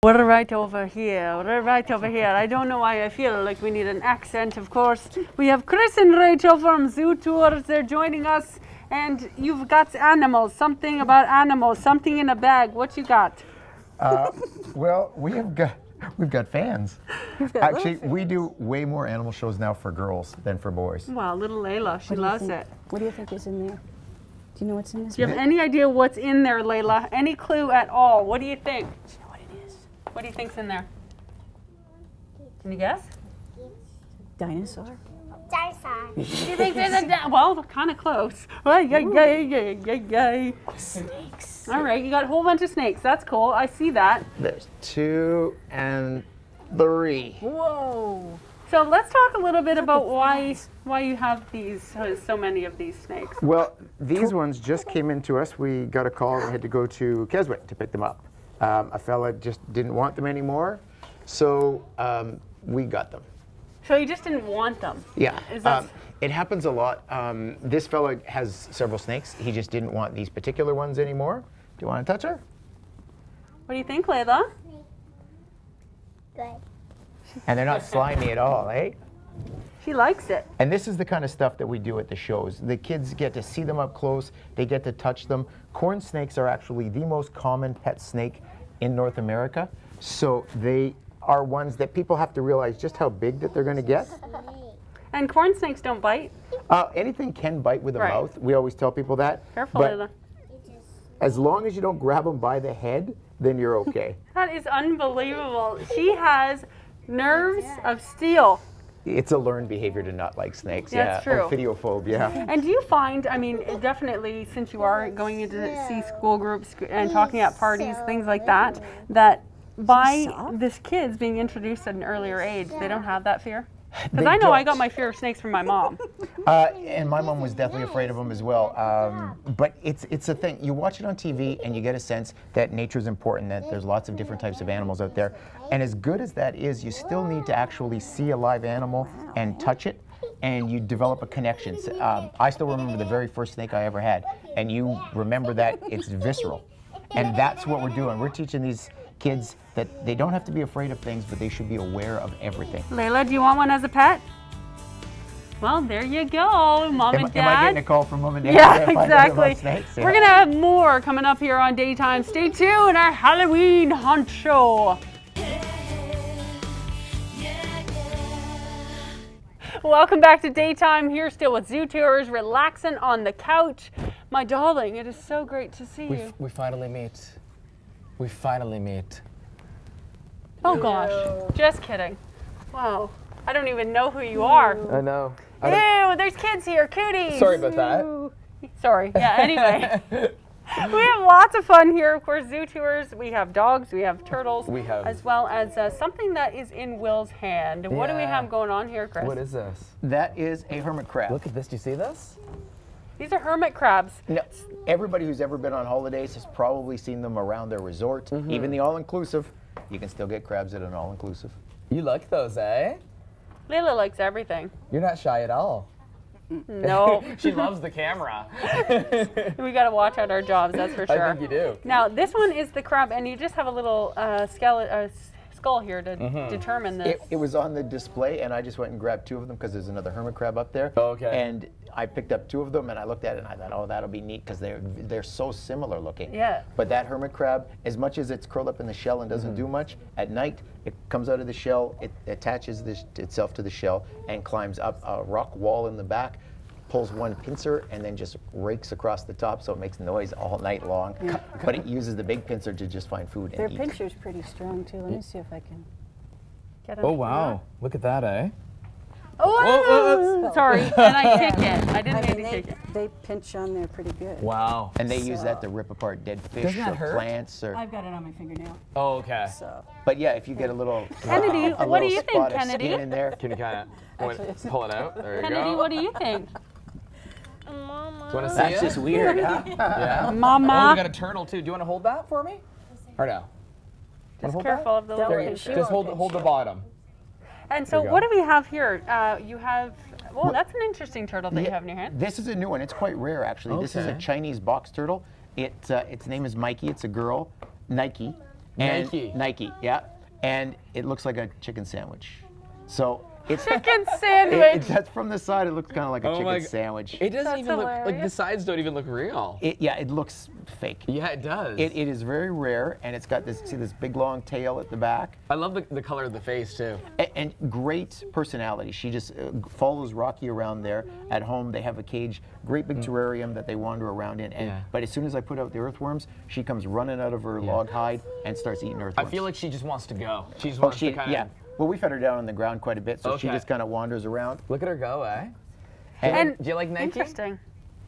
We're right over here. We're right over here. I don't know why I feel like we need an accent, of course. We have Chris and Rachel from Zoo Tours. They're joining us. And you've got animals, something about animals, something in a bag. What you got? Well, we've got fans. Actually, we do way more animal shows now for girls than for boys. Well, little Layla, she loves it. What do you think is in there? Do you know what's in this? Do you have any idea what's in there, Layla? Any clue at all? What do you think? Do you know what it is? What do you think's in there? Can you guess? Dinosaur? Dinosaur. You think there's a well, kind of close. Yay. Snakes. All right, you got a whole bunch of snakes. That's cool. I see that. There's 2 and 3. Whoa. So let's talk a little bit about why you have these so many of these snakes. Well, these ones just came into us. We got a call. We had to go to Keswick to pick them up. A fella just didn't want them anymore, so we got them. So you just didn't want them? Yeah. Is that it happens a lot. This fella has several snakes. He just didn't want these particular ones anymore. Do you want to touch her? What do you think, Layla? Good. And they're not slimy at all, eh? She likes it. And this is the kind of stuff that we do at the shows. The kids get to see them up close. They get to touch them. Corn snakes are actually the most common pet snake in North America. So they are ones that people have to realize just how big that they're going to get. And corn snakes don't bite. Anything can bite with a Right. mouth. We always tell people that. Careful, But Layla. as long as you don't grab them by the head, then you're okay. That is unbelievable. She has nerves of steel. It's a learned behavior to not like snakes. That's yeah. true. Ophidiophobia. And do you find, I mean, definitely since you are going into see school groups and talking at parties, things like that, that by this kids being introduced at an earlier age, they don't have that fear? Because I know I got my fear of snakes from my mom. And my mom was definitely afraid of them as well. But it's a thing. You watch it on TV and you get a sense that nature's important, that there's lots of different types of animals out there. And as good as that is, you still need to actually see a live animal and touch it, and you develop a connection. I still remember the very first snake I ever had, and you remember that it's visceral. And that's what we're doing. We're teaching these kids that they don't have to be afraid of things, but they should be aware of everything. Layla, do you want one as a pet? Well, there you go, Mom and Dad. Am I getting a call from Mom and Dad? Yeah, exactly. Snakes? Yeah. We're going to have more coming up here on Daytime. Stay tuned, our Halloween Hunt Show. Welcome back to Daytime, here still with Zoo Tours, relaxing on the couch. My darling, it is so great to see you. We finally meet. We finally meet. Oh gosh, just kidding. Wow, I don't even know who you are. I know. Ew, there's kids here, cooties. Sorry about that. Sorry, yeah, anyway. We have lots of fun here, of course, Zoo Tours. We have dogs, we have turtles, as well as something that is in Will's hand. What do we have going on here, Chris? What is this? That is a hermit crab. Look at this. Do you see this? These are hermit crabs. No, everybody who's ever been on holidays has probably seen them around their resort. Even the all-inclusive, you can still get crabs at an all-inclusive. You like those, eh? Layla likes everything. You're not shy at all. No. She loves the camera. We got to watch out our jobs, that's for sure. I think you do. Now, this one is the crab, and you just have a little skull here to determine this. It was on the display, and I just went and grabbed 2 of them because there's another hermit crab up there. Okay. And I picked up 2 of them, and I looked at it, and I thought, oh, that'll be neat because they're so similar looking. Yeah. But that hermit crab, as much as it's curled up in the shell and doesn't do much, at night it comes out of the shell, it attaches itself to the shell, and climbs up a rock wall in the back, pulls one pincer, and then just rakes across the top, so it makes noise all night long. But it uses the big pincer to just find food and Their eat. pincher's pretty strong too. Let me see if I can Get Oh, wow. Look at that, eh? Oh, sorry, and I kick it. I didn't mean to kick it. They pinch on there pretty good. Wow. And they use that to rip apart dead fish Doesn't that or hurt? plants. Or, I've got it on my fingernail. Oh, okay. So but yeah, if you get a little Kennedy, a what do little you think, spot of Kennedy? skin in there. Can you kind of pull it out? There you Kennedy, go. what do you think? Do you want to see That's it? just weird, huh? Yeah. Mama. Oh, we got a turtle too. Do you want to hold that for me? Or no? Just careful of the little There you pincher. Just hold the bottom. And so you go. what do we have here? You have, well, that's an interesting turtle that you have in your hand. This is a new one. It's quite rare, actually. This is a Okay. Chinese box turtle. Its name is Mikey. It's a girl, Nike. And Nike. Nike, yeah. And it looks like a chicken sandwich. So it's Chicken sandwich. that's from the side. It looks kind of like a Oh my chicken sandwich. It doesn't That's even look like the hilarious. sides don't even look real. It looks fake. Yeah, it does. It is very rare, and it's got this big long tail at the back, I love the color of the face too. and great personality. She just follows Rocky around there. At home, they have a cage, great big terrarium that they wander around in. And but as soon as I put out the earthworms, she comes running out of her log hide and starts eating earthworms. I feel like she just wants to go. She just Oh, wants to kind of. yeah. Well, we fed her down on the ground quite a bit, so she Okay. just kind of wanders around. Look at her go, eh? And Do you like Nike? interesting.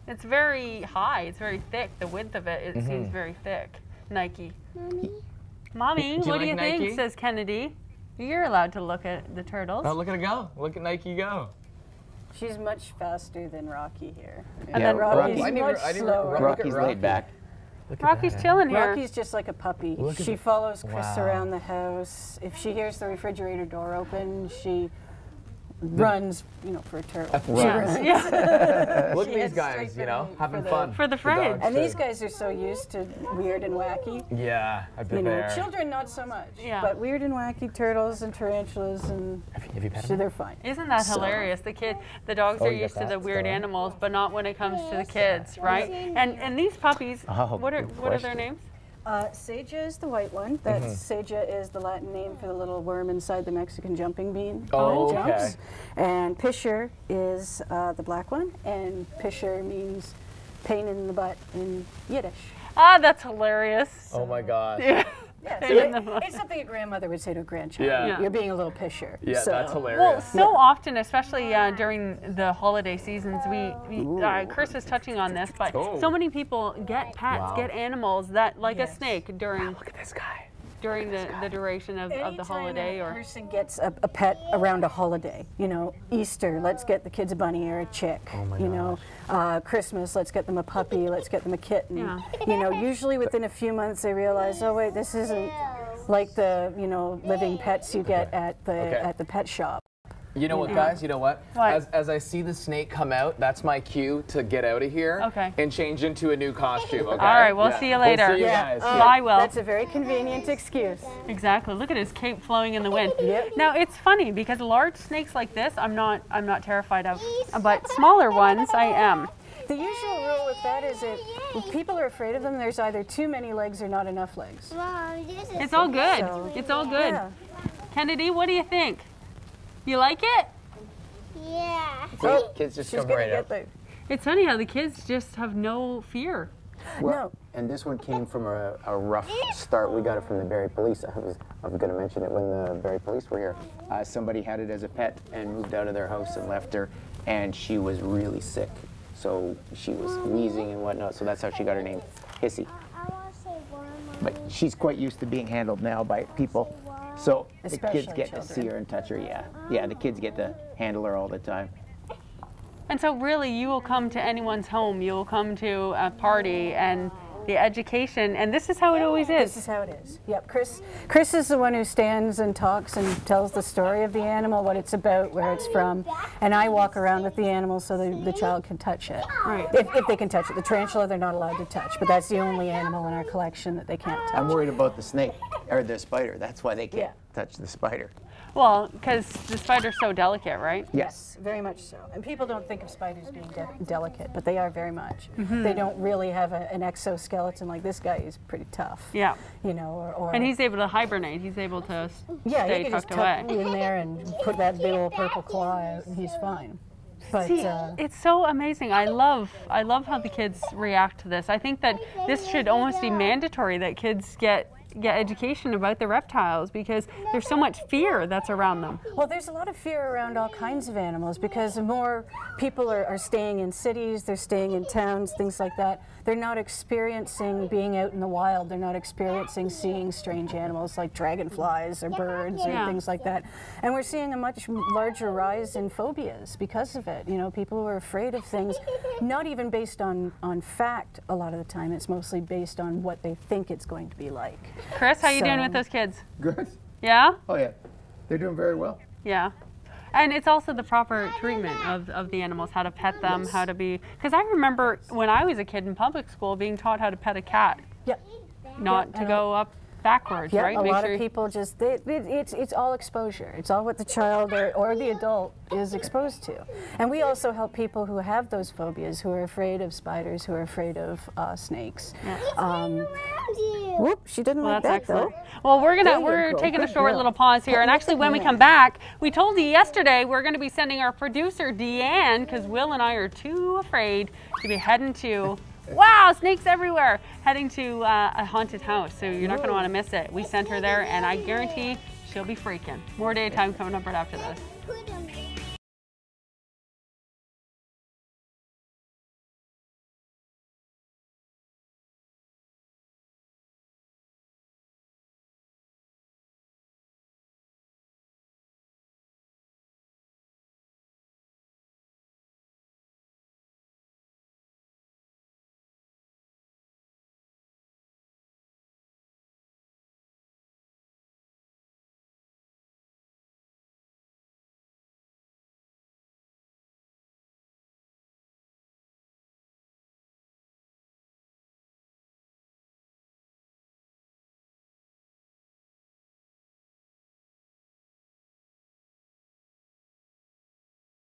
It's very high. It's very thick. The width of it seems very thick. Nike. Mommy, Do you what do like you Nike? think? Says Kennedy. You're allowed to look at the turtles. Oh, look at her go. Look at Nike go. She's much faster than Rocky here. And Yeah, then Rocky's Rocky- much slower. Look at Rocky's Rocky. laid back. Look at Rocky's that. chilling here. Rocky's just like a puppy. Look at She the- follows Chris Wow. around the house. If she hears the refrigerator door open, she runs, for a turtle. She Yeah. runs. Yeah. Look at She these heads guys, straight you know, for having the- fun. For the dogs, fridge. And too. these guys are so used to weird and wacky. Yeah, I bet they are. Children not so much. Yeah. But weird and wacky turtles and tarantulas and Have you pet so them? they're fine. Isn't that hilarious? The dogs are you got used to the that weird still. animals, but not when it comes to the kids, right? And these puppies, Oh, what are good their question. names? Seja is the white one. Seja is the Latin name for the little worm inside the Mexican jumping bean. Oh, that okay. jumps. And Pisher is the black one. And Pisher means pain in the butt in Yiddish. Ah, that's hilarious. Oh my gosh. Yeah, Pain in the butt. it's something a grandmother would say to a grandchild. Yeah. You're being a little Pisher. Yeah, So- that's Well, hilarious. so often, especially during the holiday seasons, Chris is touching on this, but Oh. so many people get pets, Wow. get animals that, like a Yes. snake, during Look at this guy. the duration of the Anytime holiday, a or person gets a pet around a holiday, Easter, let's get the kids a bunny or a chick. Christmas, let's get them a puppy, let's get them a kitten. Yeah. Usually within a few months they realize, oh wait, this isn't like the living pets you get at the pet shop. You know what, guys? You know what? What? As I see the snake come out, that's my cue to get out of here. Okay. And change into a new costume. Okay. All right, we'll see you later. We'll see you Yeah. guys. Bye, Will. That's a very convenient excuse. Exactly. Look at his cape flowing in the wind. Yep. Now it's funny because large snakes like this, I'm not terrified of, but smaller ones I am. The usual rule with that is if people are afraid of them, there's either too many legs or not enough legs. Mom, this is It's all good. So- It's all good. Yeah. Kennedy, what do you think? You like it? yeah. Kids just She's come gonna right get up. the It's funny how the kids just have no fear. no. And this one came from a rough start. We got it from the Barrie Police. I was going to mention it when the Barrie Police were here. Somebody had it as a pet and moved out of their house and left her, and she was really sick. So she was wheezing and whatnot, so that's how she got her name, Hissy. I want to say one more. But she's quite used to being handled now by people. So the Especially kids get to children. see her and touch her, yeah. Yeah, the kids get to handle her all the time. And so really you will come to anyone's home, you will come to a party and the education, and this is how it always This is. is how it is. Yep. Chris is the one who stands and talks and tells the story of the animal, what it's about, where it's from, and I walk around with the animal so the child can touch it. Right. If they can touch it. The tarantula they're not allowed to touch, but that's the only animal in our collection that they can't touch. I'm worried about the snake, or the spider. That's why they can't Yeah. touch the spider. Well, because the spider's so delicate, right? Yes, very much so. And people don't think of spiders being delicate, but they are very much. They don't really have an exoskeleton like this guy. He's pretty tough. Yeah. Or And he's able to hibernate, he's able to yeah, stay he can just tucked away. tuck in there and put that big old purple claw out, and he's fine. But See, it's so amazing. I love how the kids react to this. I think that this should almost be mandatory that kids get education about the reptiles because there's so much fear that's around them. well, there's a lot of fear around all kinds of animals because the more people are staying in cities, they're staying in towns, things like that. They're not experiencing being out in the wild. They're not experiencing seeing strange animals like dragonflies or birds or Yeah. things like that. And we're seeing a much larger rise in phobias because of it. People who are afraid of things, not even based on fact a lot of the time. It's mostly based on what they think it's going to be like. Chris, how you doing So- with those kids? Good. Yeah? Oh, yeah. They're doing very well. Yeah. And it's also the proper treatment of the animals, how to pet them, how to be, because I remember when I was a kid in public school being taught how to pet a cat, Yep. not to go up backwards, Yeah, right? a lot of people just, it's all exposure. It's all what the child or the adult is exposed to. And we also help people who have those phobias, who are afraid of spiders, who are afraid of snakes. Whoop, she didn't like that excellent. though. Well, we're Go. taking a Good short girl. little pause here, and actually when we come back, we told you yesterday we're going to be sending our producer Deanne, because Will and I are too afraid to be heading to, wow, snakes everywhere, heading to a haunted house, so you're not going to want to miss it. We sent her there, and I guarantee she'll be freaking. More daytime coming up right after this.